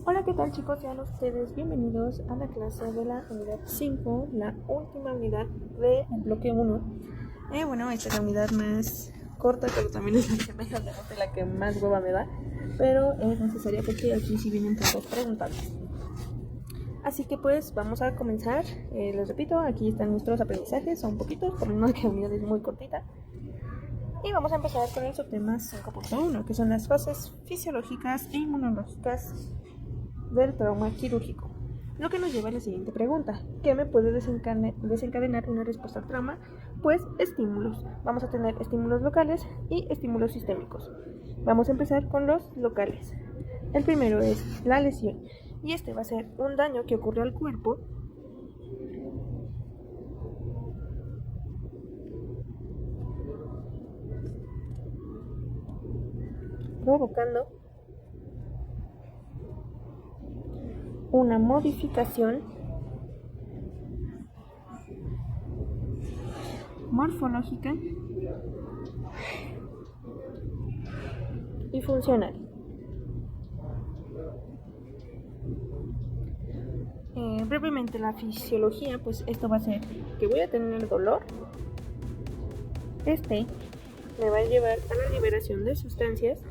Hola, ¿qué tal chicos? Sean ustedes bienvenidos a la clase de la unidad 5, la última unidad del bloque 1. Esta es la unidad más corta, pero también es la que más hueva me da, pero es necesaria porque aquí sí vienen puntos preguntables. Así que pues vamos a comenzar. Les repito, aquí están nuestros aprendizajes, son poquitos, por lo menos que la unidad es muy cortita. Y vamos a empezar con el subtema 5.1, que son las fases fisiológicas e inmunológicas del trauma quirúrgico. Lo que nos lleva a la siguiente pregunta: ¿qué me puede desencadenar una respuesta al trauma? Pues estímulos. Vamos a tener estímulos locales y estímulos sistémicos. Vamos a empezar con los locales. El primero es la lesión, y este va a ser un daño que ocurre al cuerpo provocando una modificación morfológica y funcional. Brevemente la fisiología, pues esto va a ser que voy a tener dolor. Este me va a llevar a la liberación de sustancias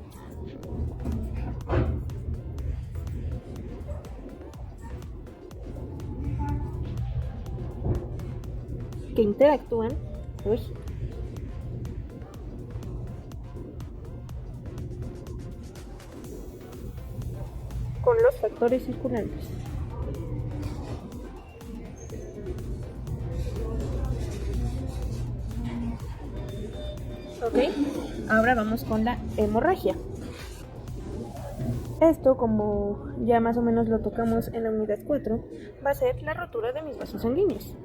que interactúan con los factores circulantes. Ok, ahora vamos con la hemorragia. Esto, como ya más o menos lo tocamos en la unidad 4, va a ser la rotura de mis vasos sanguíneos.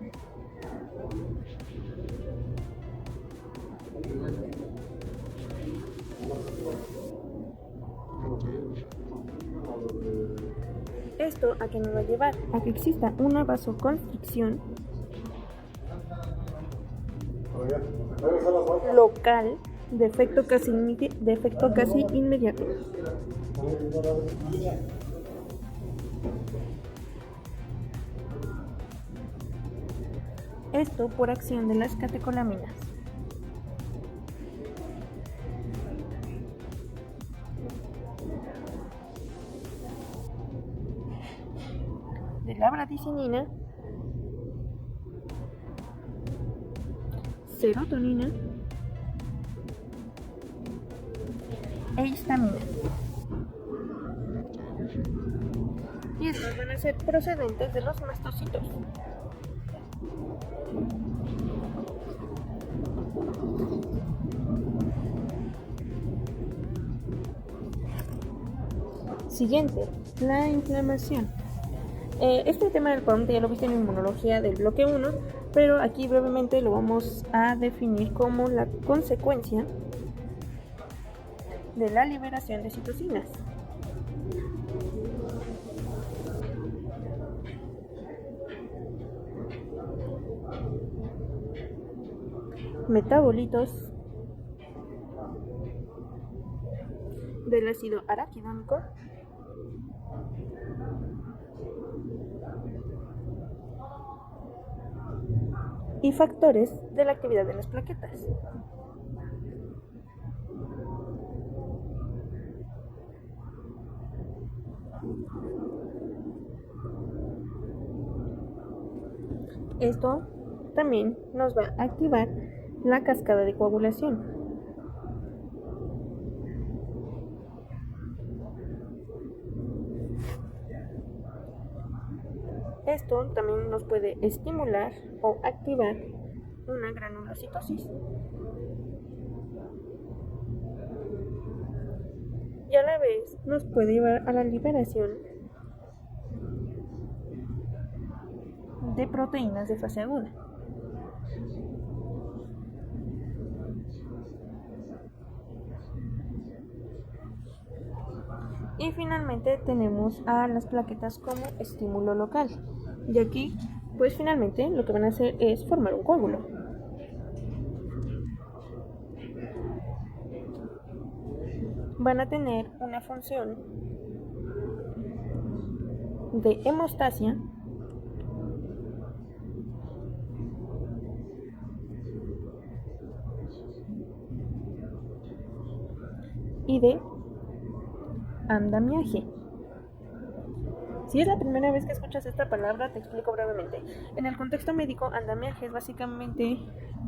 Esto a que nos va a llevar a que exista una vasoconstricción local de efecto casi inmediato. Esto por acción de las catecolaminas. De la bradicinina, serotonina e histamina. Y estos van a ser procedentes de los mastocitos. Siguiente, la inflamación. Este tema del probablemente ya lo viste en inmunología del bloque 1, pero aquí brevemente lo vamos a definir como la consecuencia de la liberación de citocinas. Metabolitos del ácido araquidónico y factores de la actividad de las plaquetas. Esto también nos va a activar la cascada de coagulación. Esto también nos puede estimular o activar una granulocitosis. Y a la vez nos puede llevar a la liberación de proteínas de fase aguda. Y finalmente tenemos a las plaquetas como estímulo local. Y aquí, pues finalmente lo que van a hacer es formar un coágulo. Van a tener una función de hemostasia y de andamiaje. Si es la primera vez que escuchas esta palabra, te explico brevemente. En el contexto médico, andamiaje es básicamente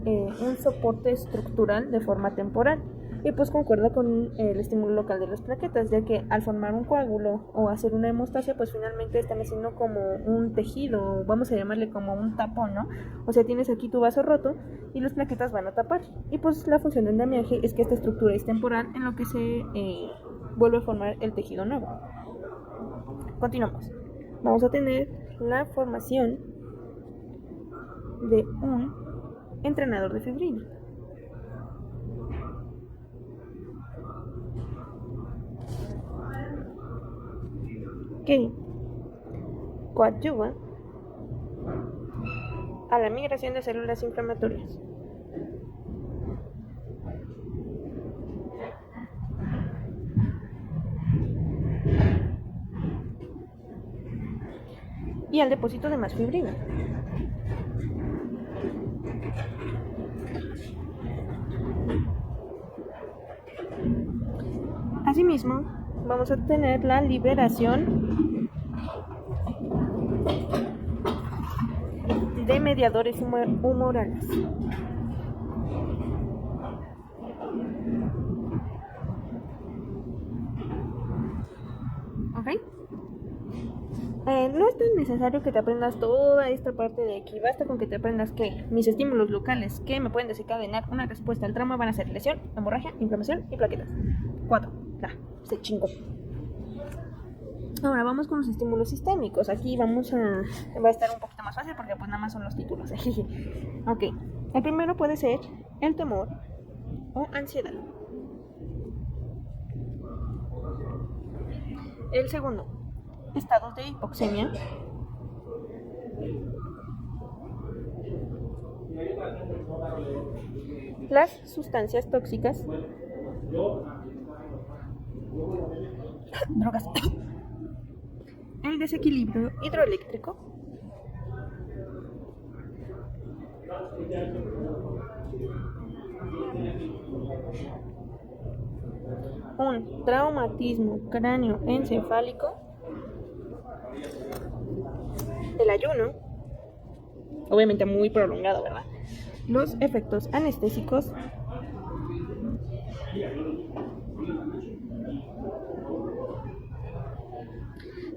un soporte estructural de forma temporal y pues concuerda con el estímulo local de las plaquetas, ya que al formar un coágulo o hacer una hemostasia, pues finalmente están haciendo como un tejido, vamos a llamarle como un tapón, ¿no? O sea, tienes aquí tu vaso roto y las plaquetas van a tapar. Y pues la función de andamiaje es que esta estructura es temporal en lo que se vuelve a formar el tejido nuevo. Continuamos. Vamos a tener la formación de un entrenador de fibrina. Que coadyuva a la migración de células inflamatorias. Y al depósito de más fibrina. Asimismo, vamos a tener la liberación de mediadores humorales. ¿Ok? No es tan necesario que te aprendas toda esta parte de aquí. Basta con que te aprendas que mis estímulos locales que me pueden desencadenar una respuesta al trauma van a ser lesión, hemorragia, inflamación y plaquetas. 4. Se chingó. Ahora vamos con los estímulos sistémicos. Aquí va a estar un poquito más fácil porque pues nada más son los títulos. Ok. El primero puede ser el temor o ansiedad. El segundo, estados de hipoxemia. Las sustancias tóxicas. Drogas. El desequilibrio hidroeléctrico. Un traumatismo cráneoencefálico. El ayuno, obviamente muy prolongado, ¿verdad? Los efectos anestésicos.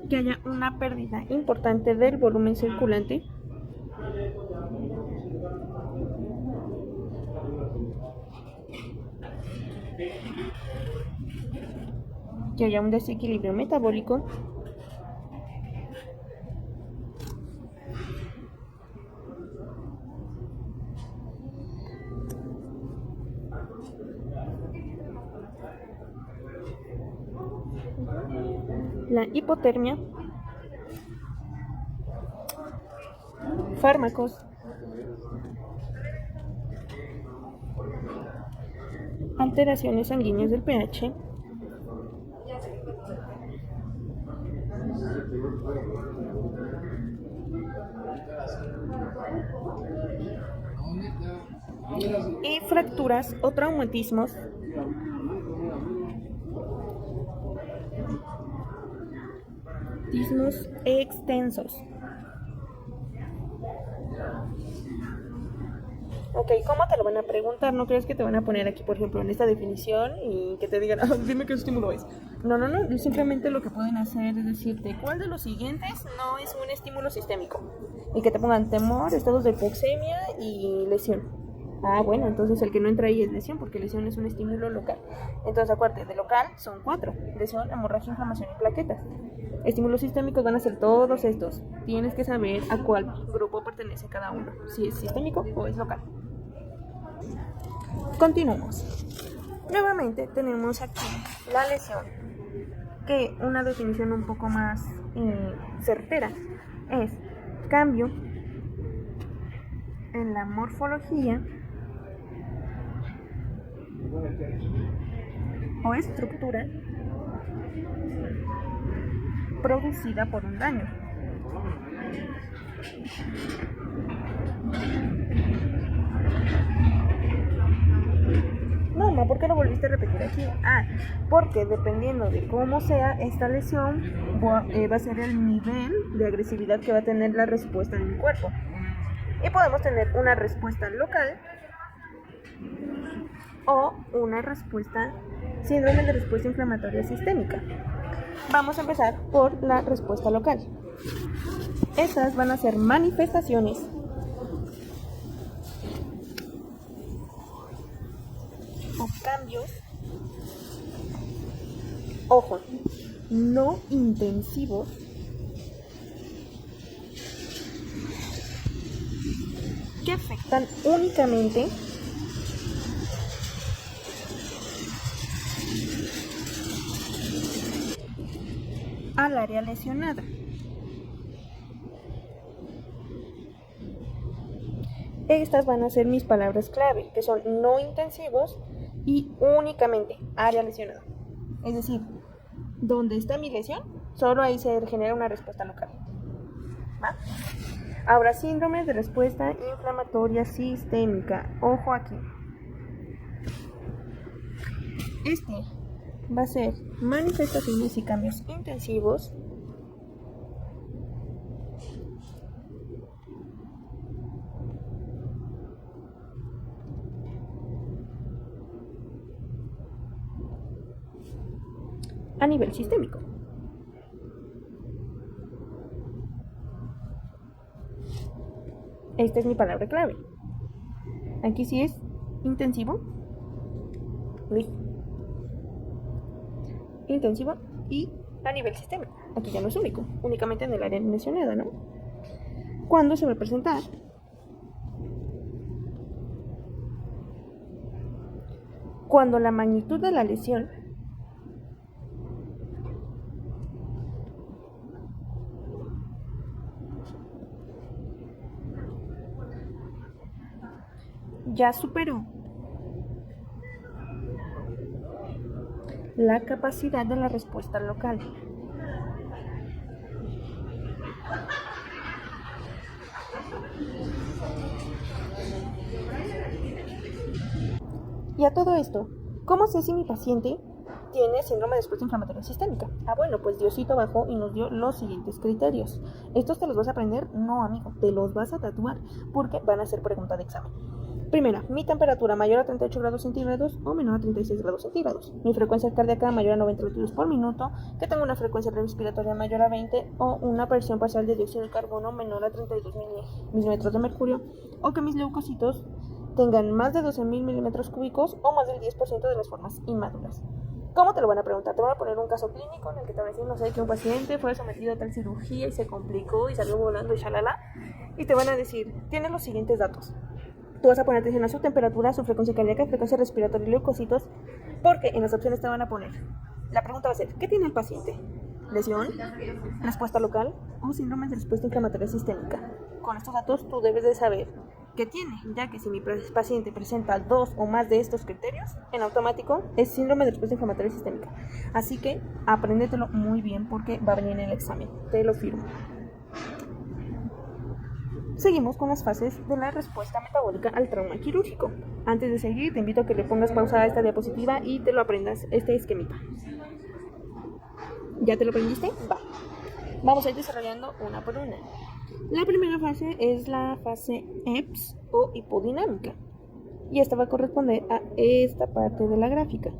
Que haya una pérdida importante del volumen circulante. Que haya un desequilibrio metabólico. La hipotermia. Fármacos. Alteraciones sanguíneas del pH. Y fracturas o traumatismos extensos. Ok, ¿cómo te lo van a preguntar? ¿No crees que te van a poner aquí, por ejemplo, en esta definición y que te digan, dime qué estímulo es? No, simplemente lo que pueden hacer es decirte, ¿cuál de los siguientes no es un estímulo sistémico? Y que te pongan temor, estados de hipoxemia y lesión. Bueno, entonces el que no entra ahí es lesión, porque lesión es un estímulo local. Entonces, acuérdate, de local son 4. Lesión, hemorragia, inflamación y plaquetas. Estímulos sistémicos van a ser todos estos. Tienes que saber a cuál grupo pertenece cada uno, si es sistémico o es local. Continuamos. Nuevamente tenemos aquí la lesión, que una definición un poco más certera es cambio en la morfología o estructura producida por un daño. No, ma, ¿por qué lo volviste a repetir aquí? Porque dependiendo de cómo sea esta lesión, va a ser el nivel de agresividad que va a tener la respuesta en mi cuerpo. Y podemos tener una respuesta local o una síndrome de respuesta inflamatoria sistémica. Vamos a empezar por la respuesta local. Estas van a ser manifestaciones o cambios, ojo, no intensivos, que afectan únicamente al área lesionada. Estas van a ser mis palabras clave, que son no intensivos y únicamente área lesionada. Es decir, donde está mi lesión, solo ahí se genera una respuesta local. ¿Va? Ahora, síndrome de respuesta inflamatoria sistémica. Ojo aquí. Este va a ser manifestaciones y cambios intensivos a nivel sistémico. Esta es mi palabra clave. Aquí sí es intensivo. Intensivo y a nivel sistémico. Aquí ya no es únicamente en el área lesionada, ¿no? ¿Cuándo se va a presentar? Cuando la magnitud de la lesión ya superó la capacidad de la respuesta local. Y a todo esto, ¿cómo sé si mi paciente tiene síndrome de respuesta inflamatoria sistémica? Bueno, pues Diosito bajó y nos dio los siguientes criterios. ¿Estos te los vas a aprender? No, amigo, te los vas a tatuar porque van a ser pregunta de examen. Primera, mi temperatura mayor a 38 grados centígrados o menor a 36 grados centígrados. Mi frecuencia cardíaca mayor a 90 latidos por minuto, que tenga una frecuencia respiratoria mayor a 20 o una presión parcial de dióxido de carbono menor a 32 milímetros de mercurio, o que mis leucocitos tengan más de 12.000 milímetros cúbicos o más del 10% de las formas inmaduras. ¿Cómo te lo van a preguntar? Te van a poner un caso clínico en el que te van a decir, no sé, que un paciente fue sometido a tal cirugía y se complicó y salió volando y shalala, y te van a decir, tienes los siguientes datos. Tú vas a poner atención a su temperatura, su frecuencia cardíaca, frecuencia respiratoria y leucocitos, porque en las opciones te van a poner. La pregunta va a ser, ¿qué tiene el paciente? ¿Lesión? ¿Respuesta local? ¿O síndrome de respuesta inflamatoria sistémica? Con estos datos tú debes de saber qué tiene, ya que si mi paciente presenta 2 o más de estos criterios, en automático es síndrome de respuesta inflamatoria sistémica. Así que apréndetelo muy bien porque va a venir en el examen, te lo firmo. Seguimos con las fases de la respuesta metabólica al trauma quirúrgico. Antes de seguir, te invito a que le pongas pausa a esta diapositiva y te lo aprendas, este esquemita. ¿Ya te lo aprendiste? Va. Vamos a ir desarrollando una por una. La primera fase es la fase EPS o hipodinámica. Y esta va a corresponder a esta parte de la gráfica.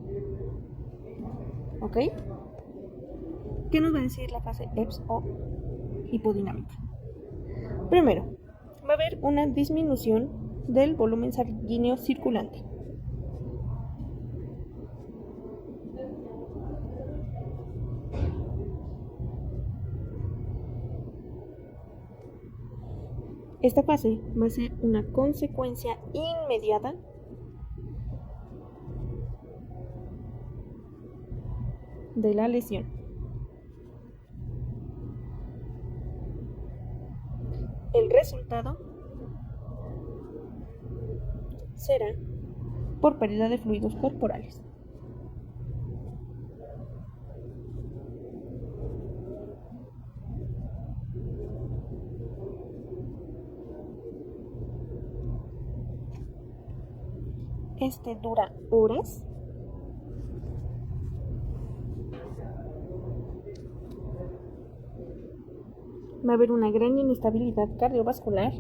¿Ok? ¿Qué nos va a decir la fase EPS o hipodinámica? Primero, va a haber una disminución del volumen sanguíneo circulante. Esta fase va a ser una consecuencia inmediata de la lesión. El resultado será por pérdida de fluidos corporales. Este dura horas. Va a haber una gran inestabilidad cardiovascular.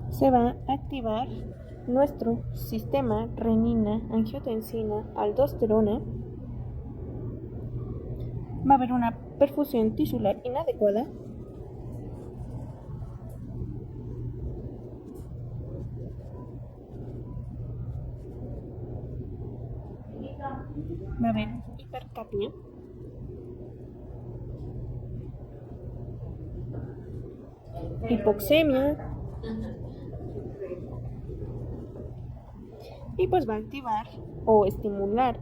Se va a activar nuestro sistema renina, angiotensina, aldosterona. Va a haber una perfusión tisular inadecuada. Va a haber hipercapnia. Hipoxemia. Y pues va a activar o estimular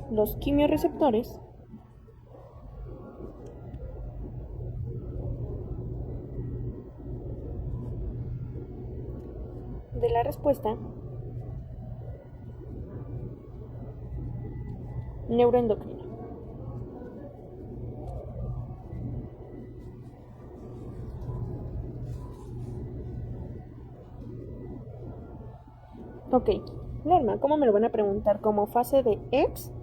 los quimiorreceptores de la respuesta neuroendocrina. Ok, Norma, ¿cómo me lo van a preguntar? ¿Como fase de EPS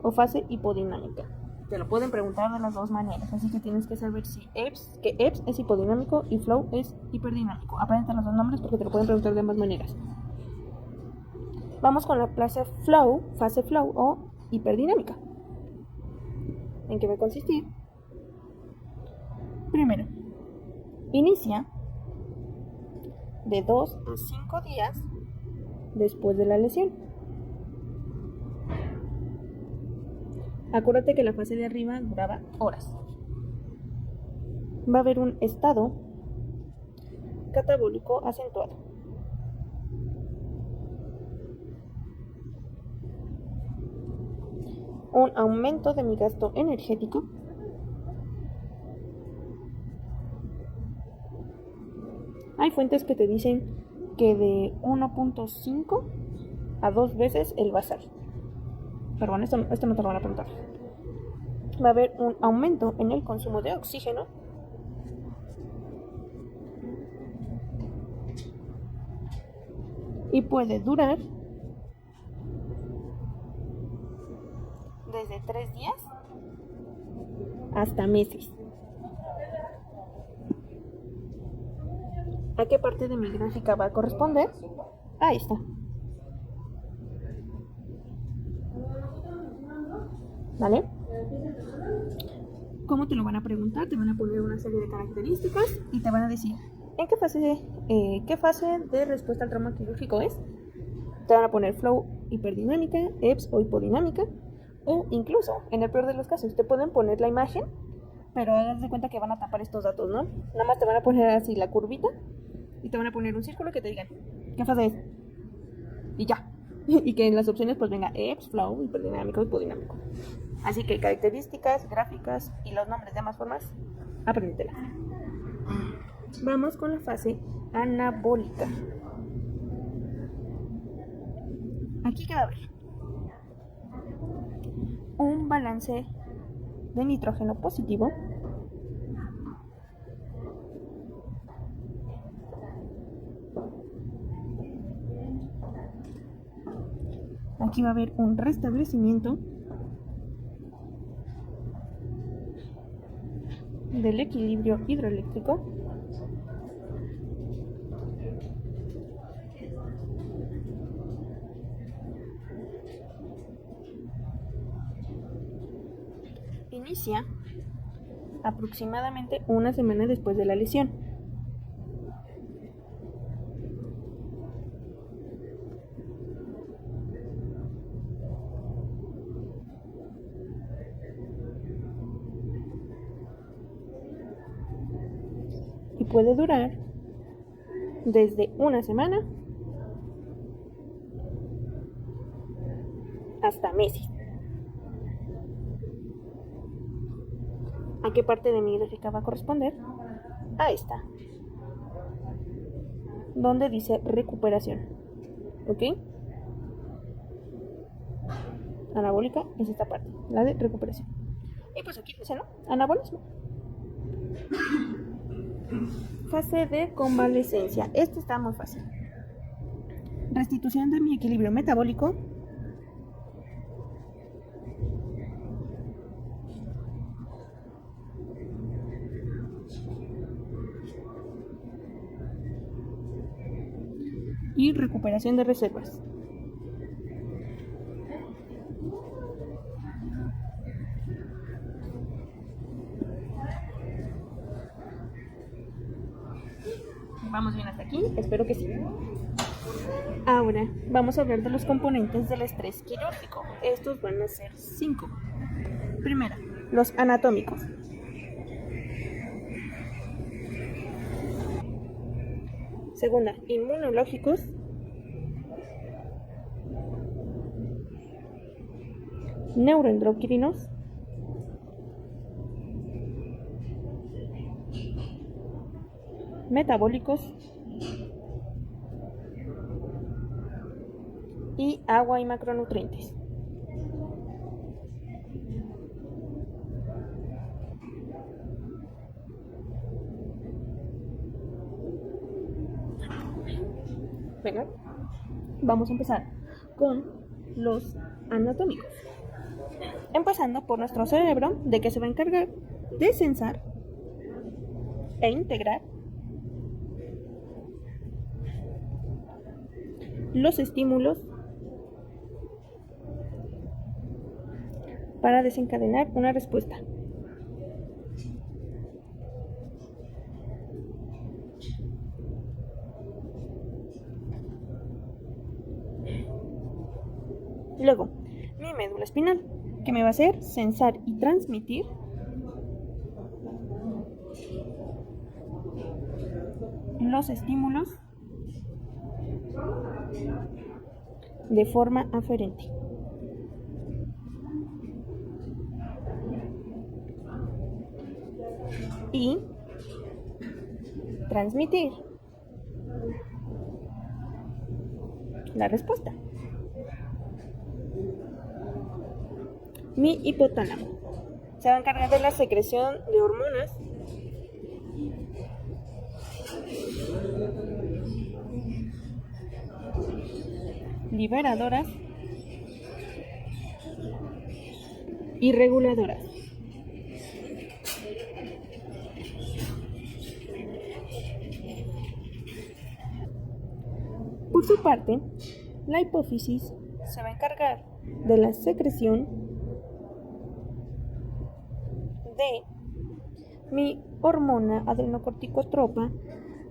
o fase hipodinámica? Te lo pueden preguntar de las dos maneras, así que tienes que saber si EPS es hipodinámico y flow es hiperdinámico. Apréndete los dos nombres porque te lo pueden preguntar de ambas maneras. Vamos con la fase flow o hiperdinámica. ¿En qué va a consistir? Primero, inicia de 2 a 5 días después de la lesión. Acuérdate que la fase de arriba duraba horas. Va a haber un estado catabólico acentuado. Un aumento de mi gasto energético. Hay fuentes que te dicen que de 1.5 a 2 veces el basal. Pero bueno, esto no te lo van a preguntar. Va a haber un aumento en el consumo de oxígeno. Y puede durar desde 3 días hasta meses. ¿A qué parte de mi gráfica va a corresponder? Ahí está. ¿Vale? ¿Cómo te lo van a preguntar? Te van a poner una serie de características y te van a decir en qué fase de respuesta al trauma quirúrgico es. Te van a poner flow hiperdinámica, EPS o hipodinámica, o incluso, en el peor de los casos, te pueden poner la imagen, pero hagas de cuenta que van a tapar estos datos, ¿no? Nada más te van a poner así la curvita y te van a poner un círculo que te digan qué fase es. Y ya. Y que en las opciones pues venga EPS, flow, hiperdinámico, hipodinámico. Así que características, gráficas y los nombres de ambas formas, apréndetela. Vamos con la fase anabólica. Aquí que va a haber un balance de nitrógeno positivo, aquí va a haber un restablecimiento del equilibrio hidroeléctrico, inicia aproximadamente una semana después de la lesión. Y puede durar desde una semana hasta meses. ¿A qué parte de mi gráfica va a corresponder? A esta, donde dice recuperación. ¿Ok? anabólica es esta parte, la de recuperación. Y pues aquí dice, ¿no? Anabolismo. Fase de convalescencia. Este está muy fácil. Restitución de mi equilibrio metabólico. Y recuperación de reservas. ¿Vamos bien hasta aquí? Espero que sí. Ahora vamos a hablar de los componentes del estrés quirúrgico. Estos van a ser 5. Primera, los anatómicos. Segunda, inmunológicos. Neuroendocrinos. Metabólicos. Y agua y macronutrientes. Venga, vamos a empezar con los anatómicos. Empezando por nuestro cerebro, de que se va a encargar de censar e integrar los estímulos para desencadenar una respuesta. Luego, mi médula espinal, que me va a hacer censar y transmitir los estímulos de forma aferente. Y transmitir la respuesta. Mi hipotálamo se va a encargar de la secreción de hormonas liberadoras y reguladoras. Por su parte, la hipófisis se va a encargar de la secreción de mi hormona adrenocorticotropa,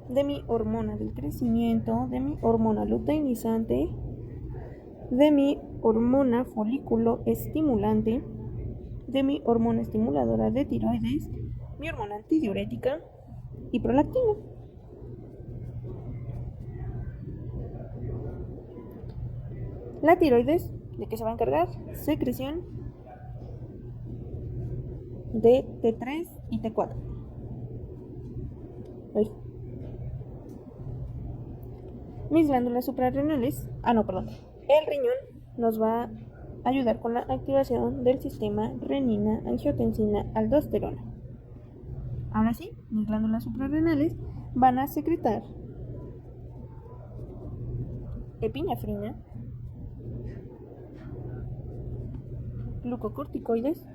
de mi hormona del crecimiento, de mi hormona luteinizante, de mi hormona folículo estimulante, de mi hormona estimuladora de tiroides, mi hormona antidiurética y prolactina. La tiroides, ¿de qué se va a encargar? Secreción de T3 y T4. Mis glándulas suprarrenales, el riñón nos va a ayudar con la activación del sistema renina, angiotensina, aldosterona. Ahora sí, mis glándulas suprarrenales van a secretar epinefrina, glucocorticoides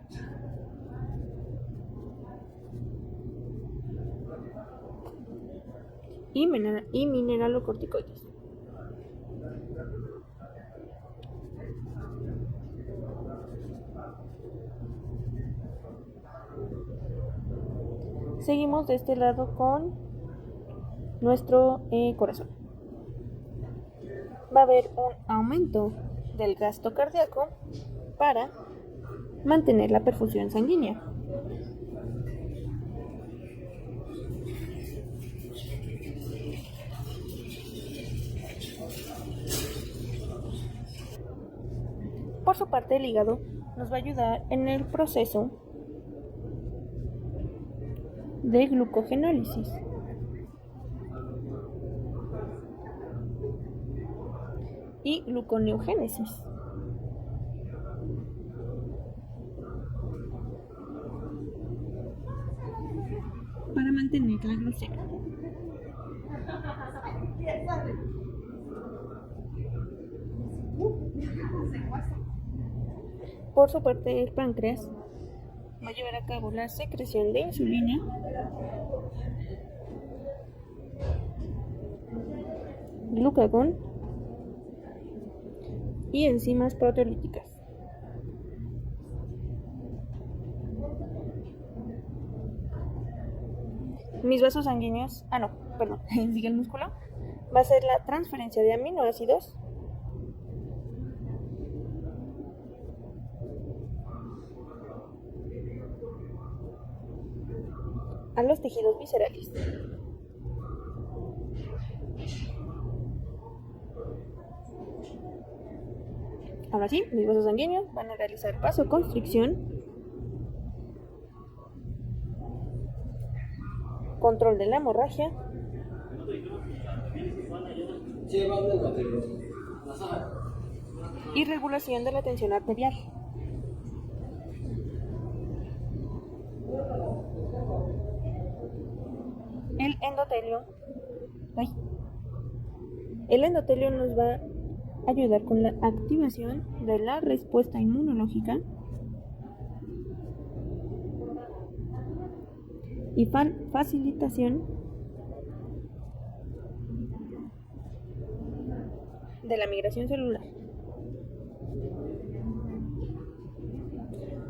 y mineralocorticoides. Seguimos de este lado con nuestro corazón. Va a haber un aumento del gasto cardíaco para mantener la perfusión sanguínea. Por su parte, el hígado nos va a ayudar en el proceso de glucogenólisis y gluconeogénesis. mantener la glucemia. Por su parte, el páncreas va a llevar a cabo la secreción de insulina, glucagón y enzimas proteolíticas. Mis vasos sanguíneos, sigue el músculo, va a ser la transferencia de aminoácidos a los tejidos viscerales. Ahora sí, mis vasos sanguíneos van a realizar vasoconstricción, control de la hemorragia y regulación de la tensión arterial. El endotelio nos va a ayudar con la activación de la respuesta inmunológica y facilitación de la migración celular.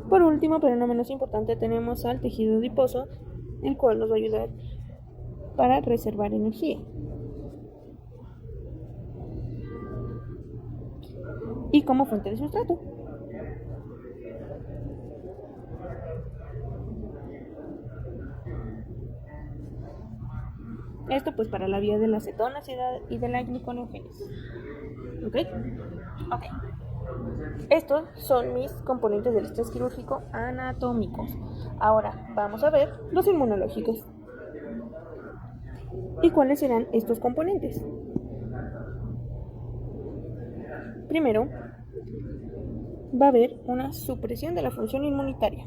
Por último, pero no menos importante, tenemos al tejido adiposo, el cual nos va a ayudar para reservar energía. Y como fuente de sustrato. Esto pues para la vía de la cetonas y de la gliconeogénesis. ¿Ok? Estos son mis componentes del estrés quirúrgico anatómicos. Ahora vamos a ver los inmunológicos. ¿Y cuáles serán estos componentes? Primero, va a haber una supresión de la función inmunitaria.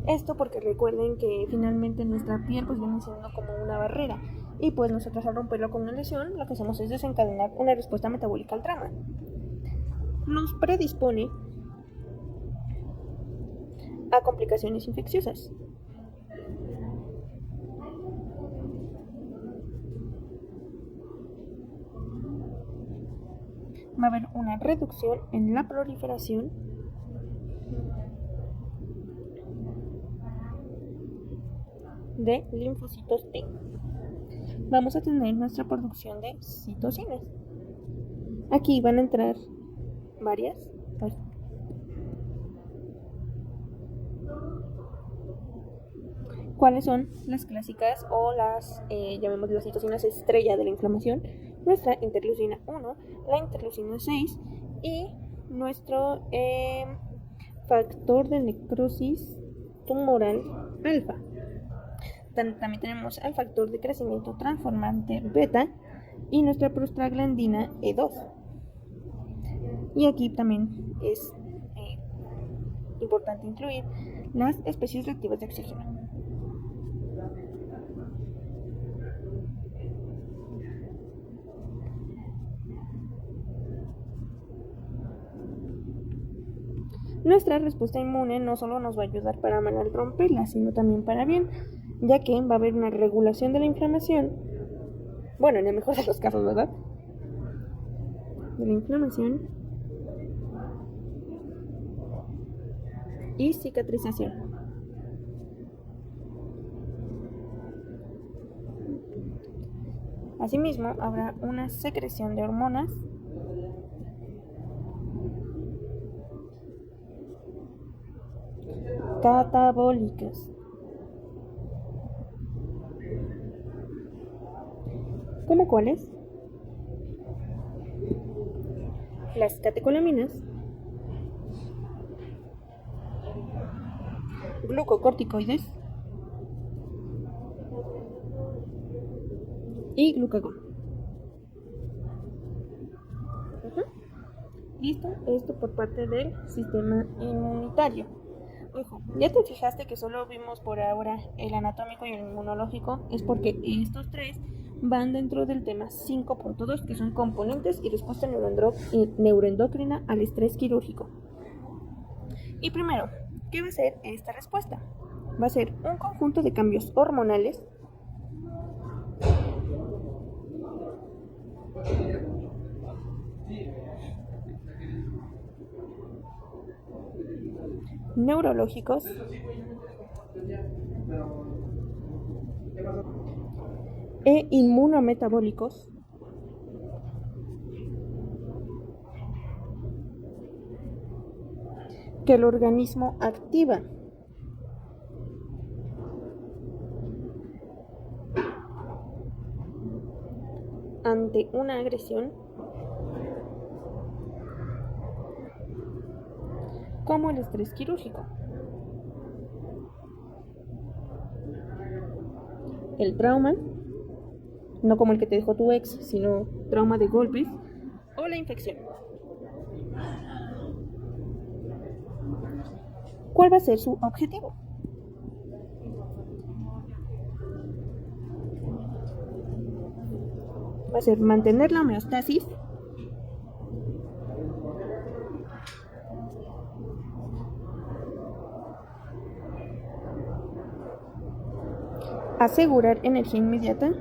Esto porque recuerden que finalmente nuestra piel pues viene siendo como una barrera y pues nosotros al romperlo con una lesión lo que hacemos es desencadenar una respuesta metabólica al trauma. Nos predispone a complicaciones infecciosas. Va a haber una reducción en la proliferación de linfocitos T. Vamos a tener nuestra producción de citocinas. Aquí van a entrar varias. ¿Cuáles son las clásicas o las, llamémoslas las citocinas estrella de la inflamación? Nuestra interleucina 1, la interleucina 6 y nuestro factor de necrosis tumoral alfa. También tenemos el factor de crecimiento transformante beta y nuestra prostaglandina E2. Y aquí también es importante incluir las especies reactivas de oxígeno. Nuestra respuesta inmune no solo nos va a ayudar para mal romperla, sino también para bien, ya que va a haber una regulación de la inflamación, bueno, en el mejor de los casos, ¿verdad? De la inflamación y cicatrización. Asimismo, habrá una secreción de hormonas catabólicas. ¿Cómo cuáles? Las catecolaminas, glucocorticoides, y glucagón. Listo, esto por parte del sistema inmunitario. Ojo, ya te fijaste que solo vimos por ahora el anatómico y el inmunológico, es porque estos tres van dentro del tema 5.2, que son componentes y respuesta neuroendocrina al estrés quirúrgico. Y primero, ¿qué va a ser esta respuesta? Va a ser un conjunto de cambios hormonales neurológicos e inmunometabólicos que el organismo activa ante una agresión, como el estrés quirúrgico, el trauma, no como el que te dejó tu ex, sino trauma de golpes, o la infección. ¿Cuál va a ser su objetivo? Va a ser mantener la homeostasis, asegurar energía inmediata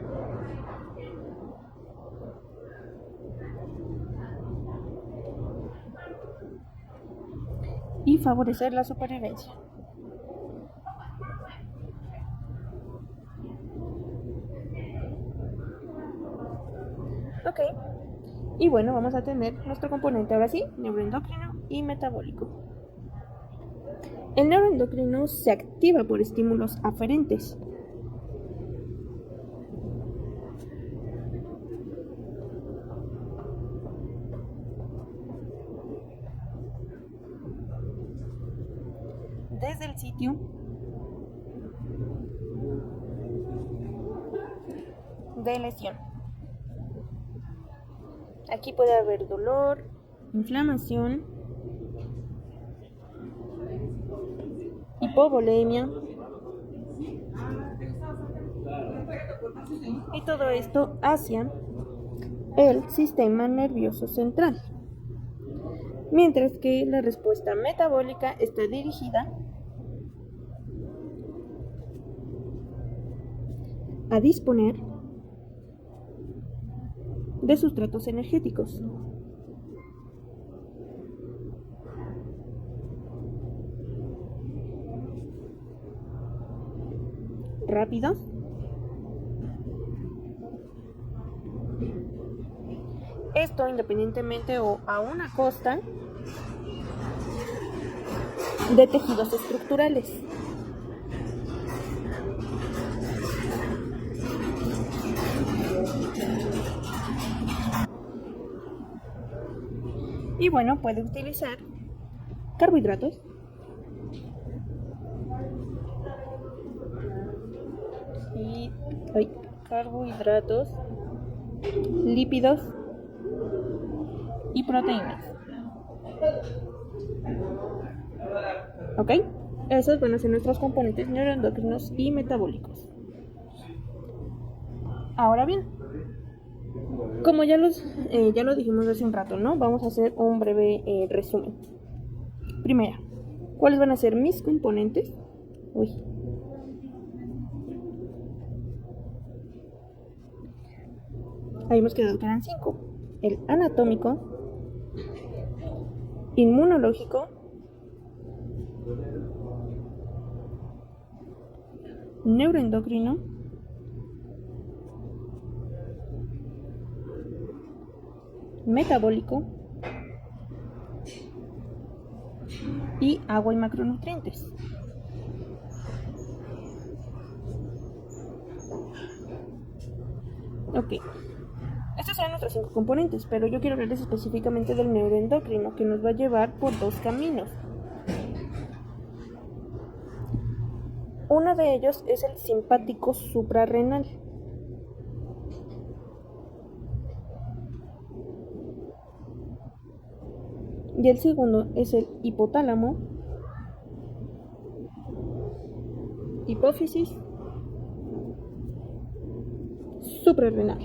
y favorecer la supervivencia. Ok, y bueno, vamos a tener nuestro componente ahora sí, neuroendocrino y metabólico. El neuroendocrino se activa por estímulos aferentes. Desde el sitio de lesión. Aquí puede haber dolor, inflamación, hipovolemia, y todo esto hacia el sistema nervioso central. Mientras que la respuesta metabólica está dirigida a disponer de sustratos energéticos. Rápidos, esto independientemente o a una costa de tejidos estructurales. Y bueno, puede utilizar carbohidratos, lípidos y proteínas. ¿Ok? Esos van a ser nuestros componentes neuroendocrinos y metabólicos. Ahora bien, como ya lo dijimos hace un rato, ¿no? Vamos a hacer un breve resumen. Primera, ¿cuáles van a ser mis componentes? Habíamos quedado que eran 5. El anatómico, inmunológico, neuroendocrino, metabólico y agua y macronutrientes. Ok, estos serán nuestros 5 componentes, pero yo quiero hablarles específicamente del neuroendocrino, que nos va a llevar por 2 caminos. Uno de ellos es el simpático suprarrenal. Y el segundo es el hipotálamo, hipófisis suprarrenal.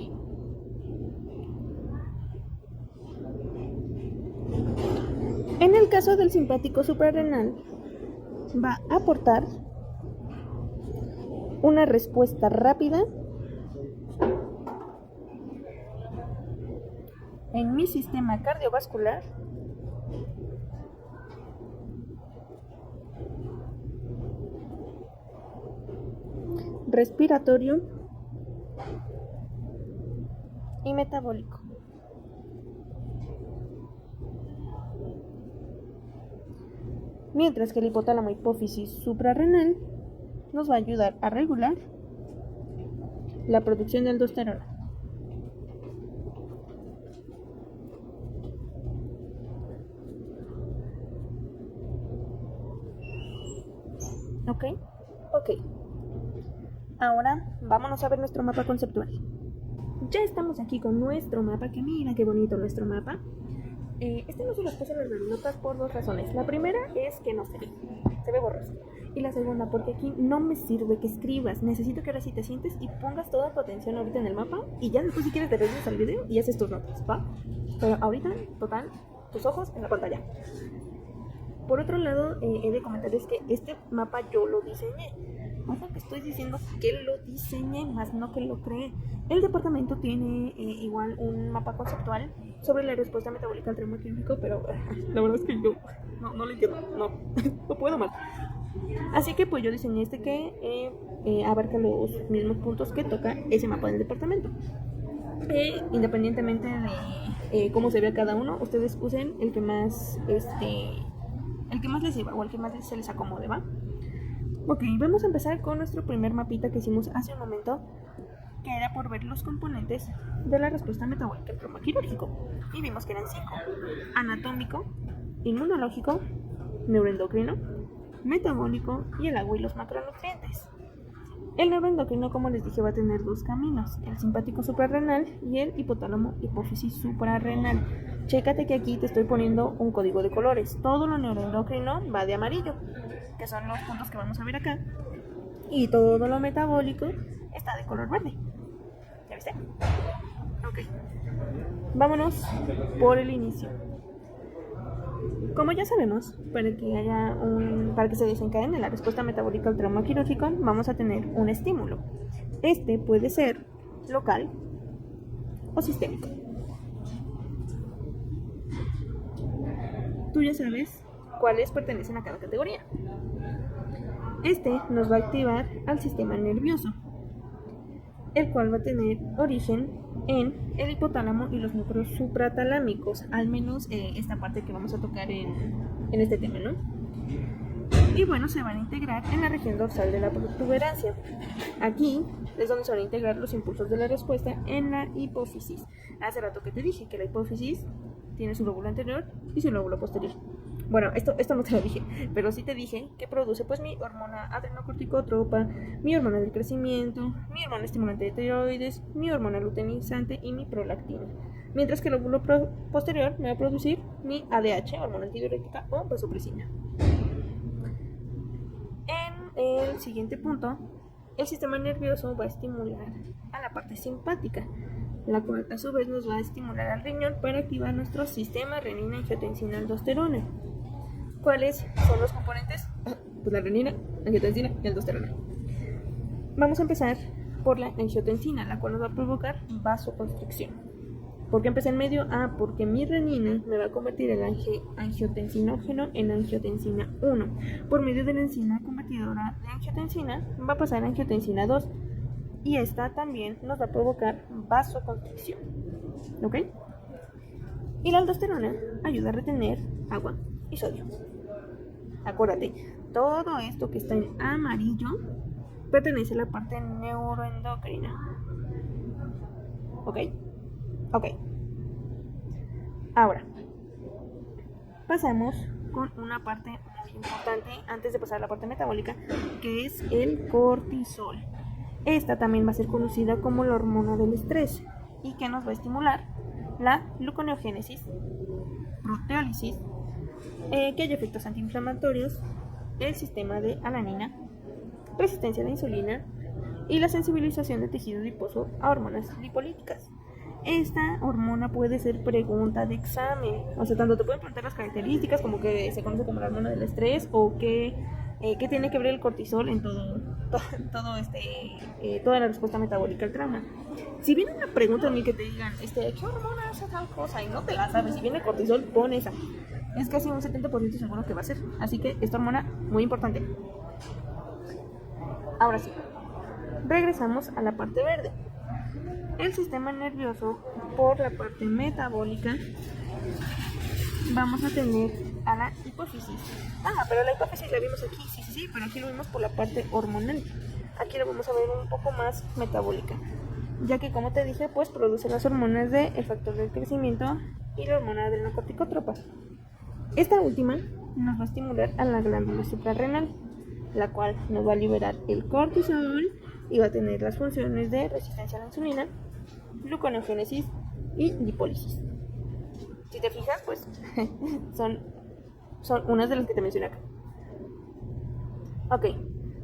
En el caso del simpático suprarrenal, va a aportar una respuesta rápida en mi sistema cardiovascular respiratorio y metabólico. Mientras que el hipotálamo hipófisis suprarrenal nos va a ayudar a regular la producción de aldosterona. Ok. Ahora vámonos a ver nuestro mapa conceptual. Ya estamos aquí con nuestro mapa, que mira qué bonito nuestro mapa. Este no se los puse en las notas por dos razones. La primera es que no se ve borroso. Y la segunda, porque aquí no me sirve que escribas. Necesito que ahora sí te sientes y pongas toda tu atención ahorita en el mapa. Y ya después, si quieres, te regresas al video y haces tus notas, ¿va? Pero ahorita, total, tus ojos en la pantalla. Por otro lado, he de comentarles que este mapa yo lo diseñé. Ojo que estoy diciendo que lo diseñé, más no que lo creé. El departamento tiene igual un mapa conceptual sobre la respuesta metabólica al trauma químico, pero la verdad es que yo no lo entiendo, no puedo más. Así que pues yo diseñé este que abarca los mismos puntos que toca ese mapa del departamento. Independientemente de cómo se vea cada uno, ustedes usen el que más les sirva o el que más se les acomode, ¿va? Ok, vamos a empezar con nuestro primer mapita que hicimos hace un momento, que era por ver los componentes de la respuesta metabólica al trauma quirúrgico. Y vimos que eran 5: anatómico, inmunológico, neuroendocrino, metabólico y el agua y los macronutrientes. El neuroendocrino, como les dije, va a tener dos caminos: el simpático suprarrenal y el hipotálamo hipófisis suprarrenal. Chécate que aquí te estoy poniendo un código de colores. Todo lo neuroendocrino va de amarillo, que son los puntos que vamos a ver acá, y todo lo metabólico está de color verde. ¿Ya viste? Ok. Vámonos por el inicio. Como ya sabemos, para que se desencadene la respuesta metabólica al trauma quirúrgico, vamos a tener un estímulo. Este puede ser local o sistémico. Tú ya sabes cuáles pertenecen a cada categoría. Este nos va a activar al sistema nervioso, el cual va a tener origen en el hipotálamo y los núcleos supratalámicos, al menos esta parte que vamos a tocar en este tema, ¿no? Y bueno, se van a integrar en la región dorsal de la protuberancia. Aquí es donde se van a integrar los impulsos de la respuesta en la hipófisis. Hace rato que te dije que la hipófisis tiene su lóbulo anterior y su lóbulo posterior. Bueno, esto no te lo dije, pero sí te dije que produce pues mi hormona adrenocorticotropa, mi hormona del crecimiento, mi hormona estimulante de tiroides, mi hormona luteinizante y mi prolactina. Mientras que el lóbulo posterior me va a producir mi ADH, hormona antidiurética o vasopresina. En el siguiente punto, el sistema nervioso va a estimular a la parte simpática, la cual a su vez nos va a estimular al riñón para activar nuestro sistema renina-angiotensina-aldosterona. ¿Cuáles son los componentes? Pues la renina, angiotensina y aldosterona. Vamos a empezar por la angiotensina, la cual nos va a provocar vasoconstricción. ¿Por qué empecé en medio? Porque mi renina me va a convertir el angiotensinógeno en angiotensina 1. Por medio de la enzima convertidora de angiotensina va a pasar a angiotensina 2. Y esta también nos va a provocar vasoconstricción. ¿Ok? Y la aldosterona ayuda a retener agua y sodio. Acuérdate, todo esto que está en amarillo pertenece a la parte neuroendocrina. ¿Ok? Ok. Ahora, pasamos con una parte muy importante antes de pasar a la parte metabólica, que es el cortisol. Esta también va a ser conocida como la hormona del estrés y que nos va a estimular la gluconeogénesis, proteólisis que hay efectos antiinflamatorios, el sistema de alanina, resistencia a la insulina y la sensibilización de tejido adiposo a hormonas lipolíticas. Esta hormona puede ser pregunta de examen, o sea, tanto te pueden preguntar las características, como que se conoce como la hormona del estrés, o qué tiene que ver el cortisol en toda la respuesta metabólica al trauma. Si viene una pregunta en mí que te digan, ¿qué hormona hace tal cosa? Y no te la sabes, si viene cortisol, pon esa. Es casi un 70% seguro que va a ser. Así que esta hormona, muy importante. Ahora sí, regresamos a la parte verde. El sistema nervioso, por la parte metabólica, vamos a tener a la hipófisis. Pero la hipófisis la vimos aquí, sí, pero aquí lo vimos por la parte hormonal. Aquí lo vamos a ver un poco más metabólica, ya que, como te dije, pues produce las hormonas del factor del crecimiento y la hormona adrenocorticotrópa. Esta última nos va a estimular a la glándula suprarrenal, la cual nos va a liberar el cortisol y va a tener las funciones de resistencia a la insulina, gluconeogénesis y lipólisis. Si te fijas, pues son unas de las que te mencioné acá. Ok,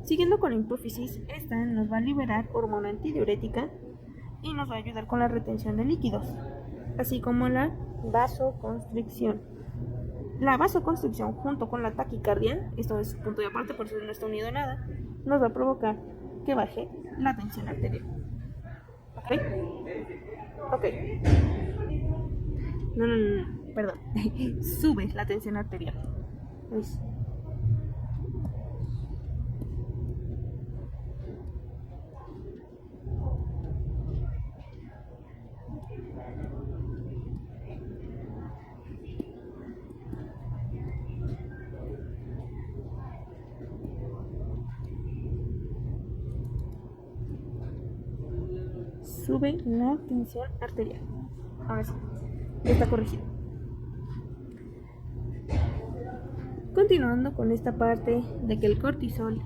siguiendo con la hipófisis, esta nos va a liberar hormona antidiurética y nos va a ayudar con la retención de líquidos, así como la vasoconstricción. La vasoconstricción junto con la taquicardia, esto es punto de aparte, por eso no está unido a nada, nos va a provocar que baje la tensión arterial. ¿Ok? No, perdón. Sube la tensión arterial. ¿Ves? Sube la tensión arterial. Ahora sí, está corregido. Continuando con esta parte de que el cortisol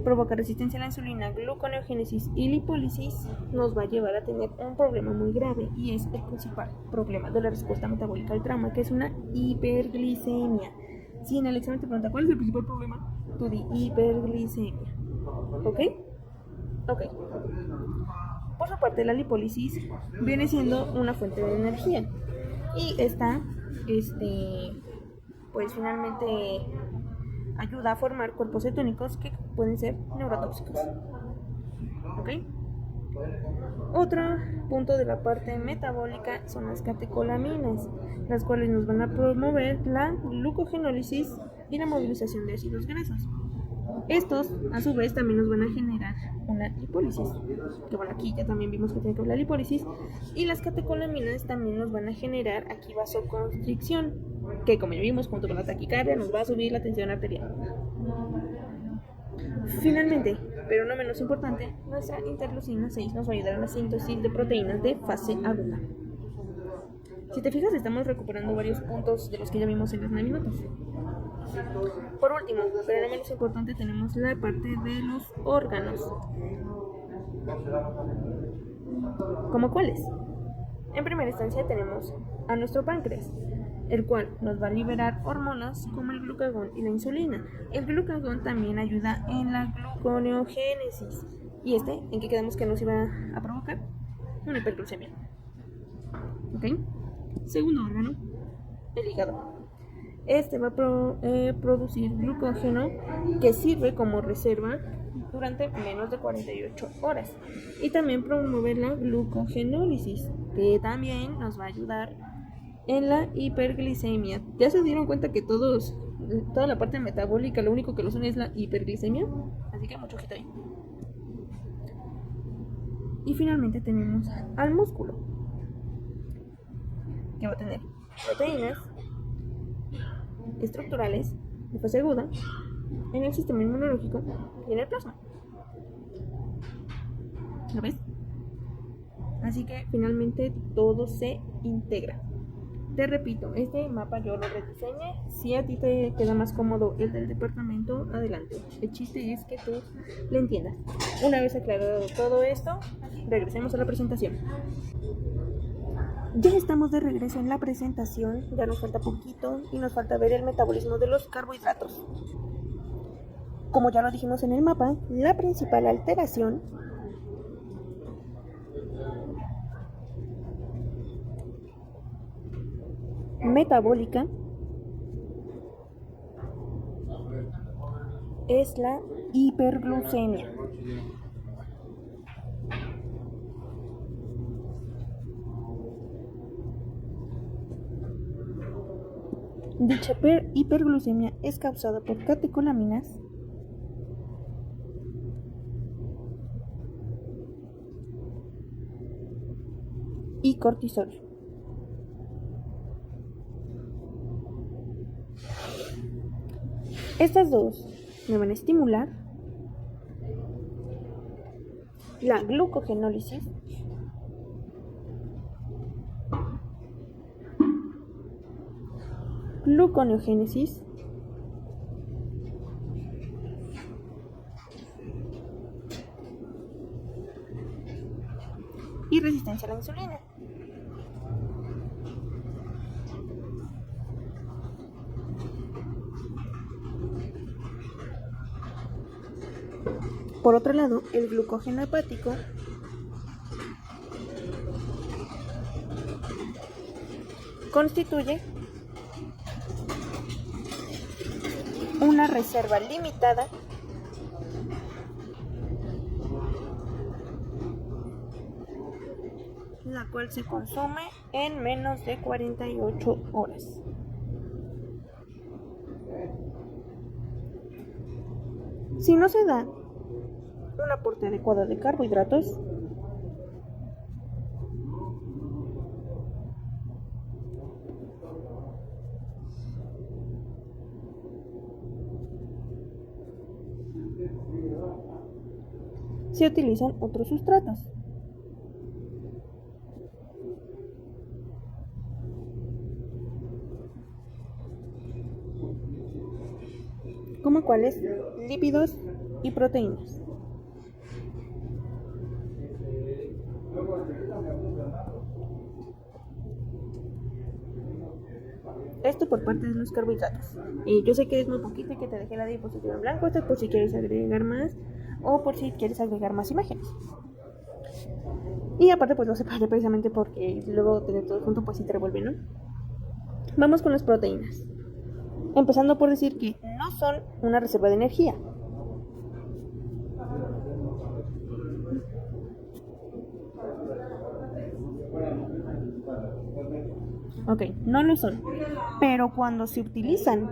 provoca resistencia a la insulina, gluconeogénesis y lipólisis, nos va a llevar a tener un problema muy grave, y es el principal problema de la respuesta metabólica al trauma, que es una hiperglicemia. Si en el examen te pregunta cuál es el principal problema, tú di hiperglicemia. ¿Ok? Por su parte, la lipólisis viene siendo una fuente de energía, y esta pues finalmente ayuda a formar cuerpos cetónicos que pueden ser neurotóxicos. ¿Ok? Otro punto de la parte metabólica son las catecolaminas, las cuales nos van a promover la glucogenólisis y la movilización de ácidos grasos. Estos, a su vez, también nos van a generar una lipólisis, que bueno, aquí ya también vimos que tiene que ver la lipólisis, y las catecolaminas también nos van a generar aquí vasoconstricción, que como ya vimos, junto con la taquicardia, nos va a subir la tensión arterial. Finalmente, pero no menos importante, nuestra interleucina 6 nos va a ayudar a la síntesis de proteínas de fase aguda. Si te fijas, estamos recuperando varios puntos de los que ya vimos en los 9 minutos. Por último, pero no menos importante, tenemos la parte de los órganos. ¿Cómo cuáles? En primera instancia tenemos a nuestro páncreas, el cual nos va a liberar hormonas como el glucagón y la insulina. El glucagón también ayuda en la gluconeogénesis. ¿Y en qué quedamos que nos iba a provocar? Una hiperglucemia. ¿Ok? Segundo órgano, el hígado. Este va a producir glucógeno que sirve como reserva durante menos de 48 horas. Y también promover la glucogenólisis, que también nos va a ayudar en la hiperglicemia. ¿Ya se dieron cuenta que toda la parte metabólica, lo único que lo son es la hiperglicemia? Así que mucho ojito ahí. Y finalmente tenemos al músculo, que va a tener proteínas estructurales de fase aguda en el sistema inmunológico y en el plasma. ¿Lo ves? Así que finalmente todo se integra. Te repito, este mapa yo lo rediseñé. Si a ti te queda más cómodo el del departamento, adelante. El chiste es que tú lo entiendas. Una vez aclarado todo esto, regresemos a la presentación. Ya estamos de regreso en la presentación, ya nos falta poquito y nos falta ver el metabolismo de los carbohidratos. Como ya lo dijimos en el mapa, la principal alteración metabólica es la hiperglucemia. Dicha hiperglucemia es causada por catecolaminas y cortisol. Estas dos me van a estimular la glucogenólisis gluconeogénesis y resistencia a la insulina. Por otro lado, el glucógeno hepático constituye una reserva limitada la cual se consume en menos de 48 horas. Si no se da un aporte adecuado de carbohidratos, se utilizan otros sustratos. Como cuáles, lípidos y proteínas. Esto por parte de los carbohidratos. Yo sé que es muy poquito y que te dejé la diapositiva en blanco. Esto es por si quieres agregar más o por si quieres agregar más imágenes. Y aparte pues lo separé precisamente porque luego tener todo junto pues sí te revuelve, ¿no? Vamos con las proteínas. Empezando por decir que no son una reserva de energía. Ok, no lo son. Pero cuando se utilizan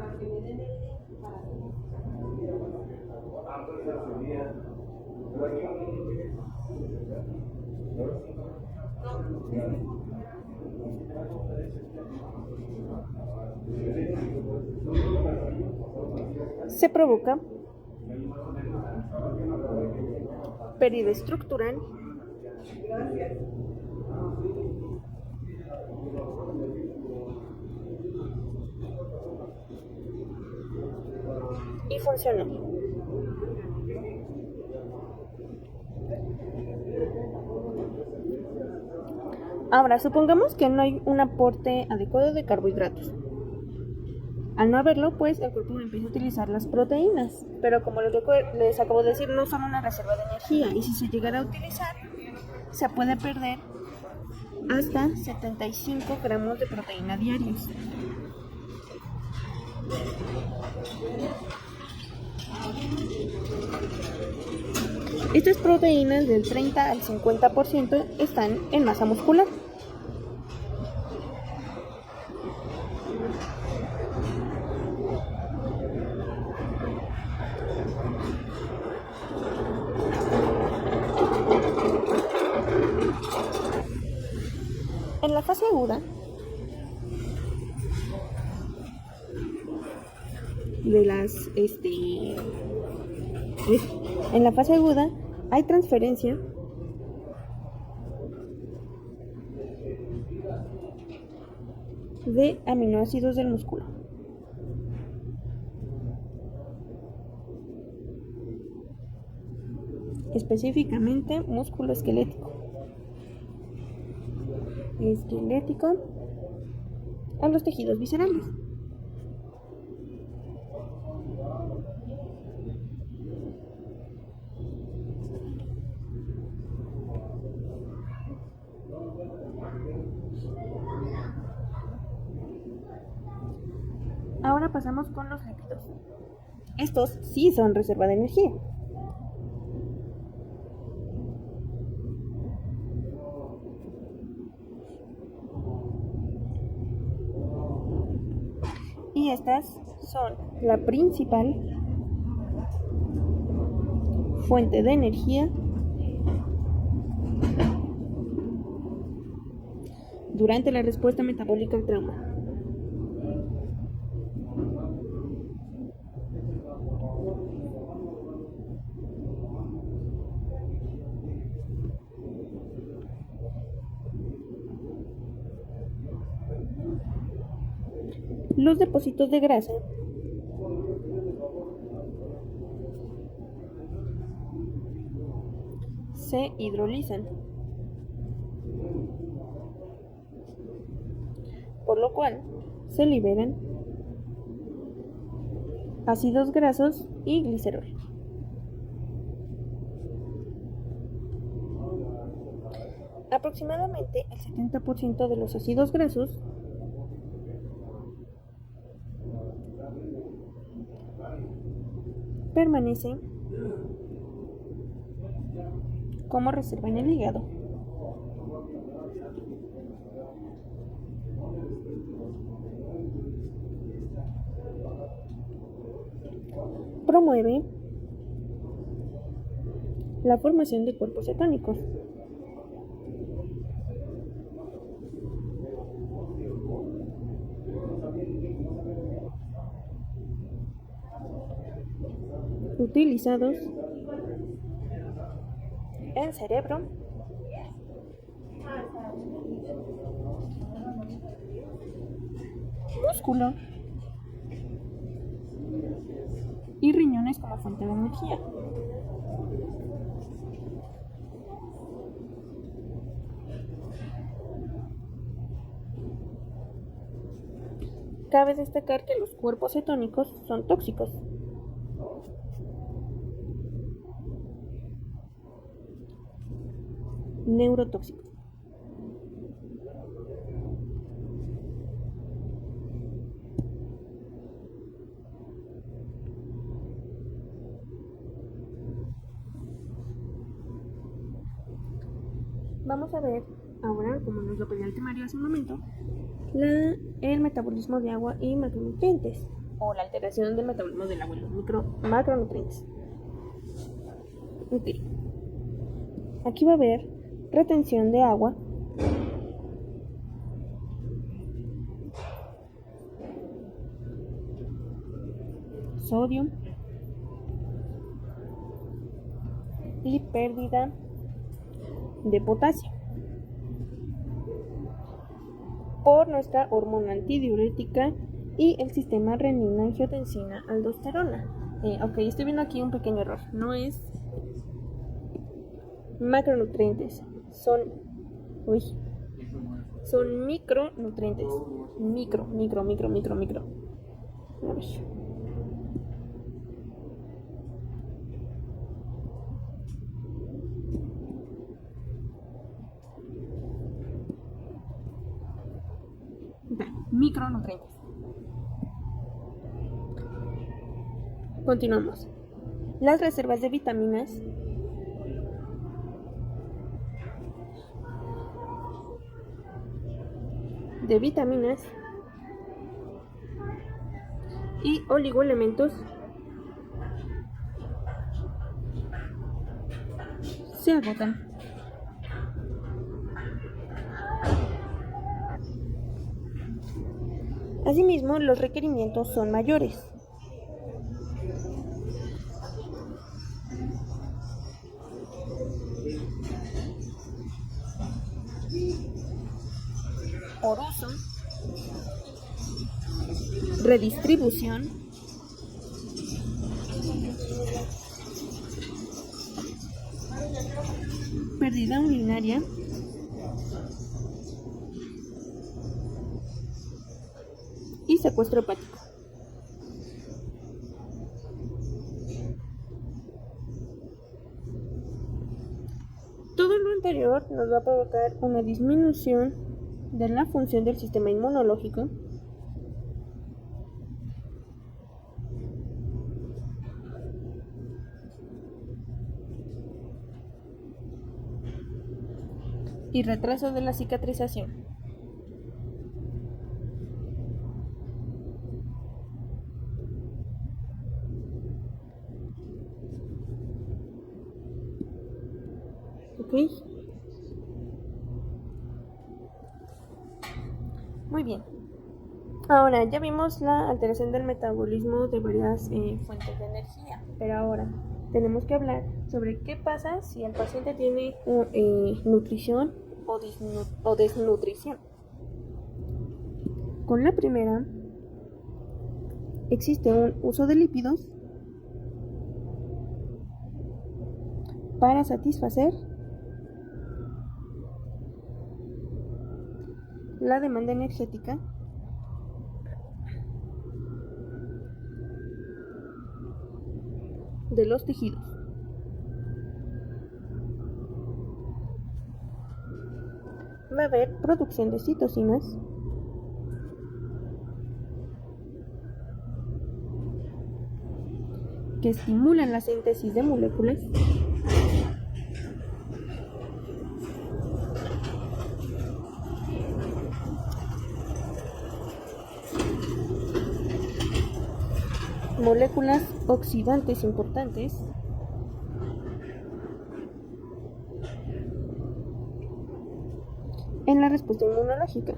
se provoca pérdida estructural y funcional. Ahora, supongamos que no hay un aporte adecuado de carbohidratos. Al no haberlo, pues el cuerpo empieza a utilizar las proteínas, pero como les acabo de decir, no son una reserva de energía y si se llegara a utilizar, se puede perder hasta 75 gramos de proteína diarios. Estas proteínas del 30 al 50% están en masa muscular. En la fase aguda en la fase aguda hay transferencia de aminoácidos del músculo. Específicamente músculo esquelético. esquelético a los tejidos viscerales. Ahora pasamos con los lípidos. Estos sí son reserva de energía. Y estas son la principal fuente de energía durante la respuesta metabólica al trauma. Los depósitos de grasa se hidrolizan, por lo cual se liberan ácidos grasos y glicerol. Aproximadamente el 70% de los ácidos grasos permanece como reserva en el hígado. Promueve la formación de cuerpos cetónicos. Utilizados en cerebro, músculo y riñones como fuente de energía. Cabe destacar que los cuerpos cetónicos son tóxicos. Neurotóxicos. Vamos a ver ahora, como nos lo pedía el temario hace un momento, el metabolismo de agua y macronutrientes, o la alteración del metabolismo del agua y los macronutrientes. Okay. Aquí va a haber retención de agua, sodio y pérdida de potasio por nuestra hormona antidiurética y el sistema renina-angiotensina-aldosterona. Ok, estoy viendo aquí un pequeño error. No es macronutrientes, son micronutrientes. Micro. A ver. Micronutrientes. Continuamos. Las reservas de vitaminas y oligoelementos se agotan. Asimismo, los requerimientos son mayores. Por uso, redistribución, pérdida urinaria y secuestro hepático. Todo lo anterior nos va a provocar una disminución de la función del sistema inmunológico, y retraso de la cicatrización. ¿Ok? Muy bien. Ahora, ya vimos la alteración del metabolismo de varias fuentes de energía, pero ahora tenemos que hablar sobre qué pasa si el paciente tiene nutrición o desnutrición. Con la primera, existe un uso de lípidos para satisfacer la demanda energética de los tejidos. Va a haber producción de citocinas que estimulan la síntesis de moléculas oxidantes importantes en la respuesta inmunológica.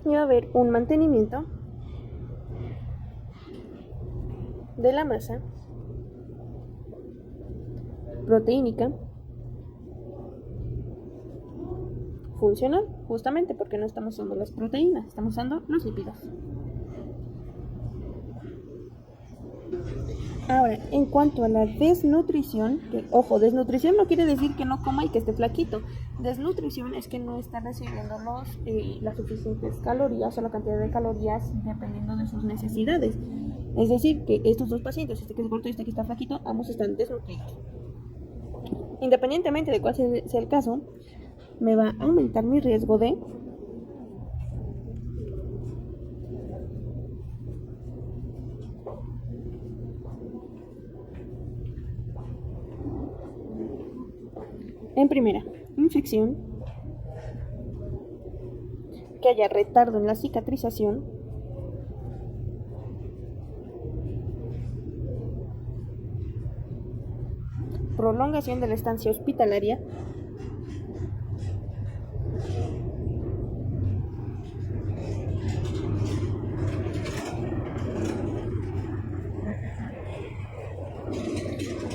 Y va a haber un mantenimiento de la masa proteínica funcional, justamente porque no estamos usando las proteínas, estamos usando los lípidos. Ahora, en cuanto a la desnutrición, que, ojo, desnutrición no quiere decir que no coma y que esté flaquito. Desnutrición es que no está recibiendo las suficientes calorías o la cantidad de calorías dependiendo de sus necesidades. Es decir, que estos dos pacientes, este que es gordo y este que está flaquito, ambos están desnutridos. Independientemente de cuál sea el caso, me va a aumentar mi riesgo de en primera, infección, que haya retardo en la cicatrización, prolongación de la estancia hospitalaria,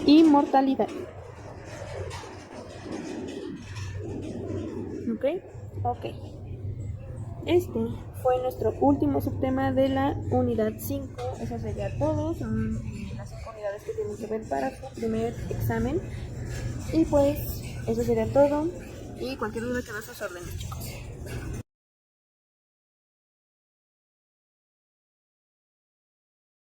y mortalidad. Ok. Este fue nuestro último subtema de la unidad 5. Eso sería todo. Son las 5 unidades que tienen que ver para su primer examen. Y pues, eso sería todo. Y cualquier duda queda a sus órdenes, chicos.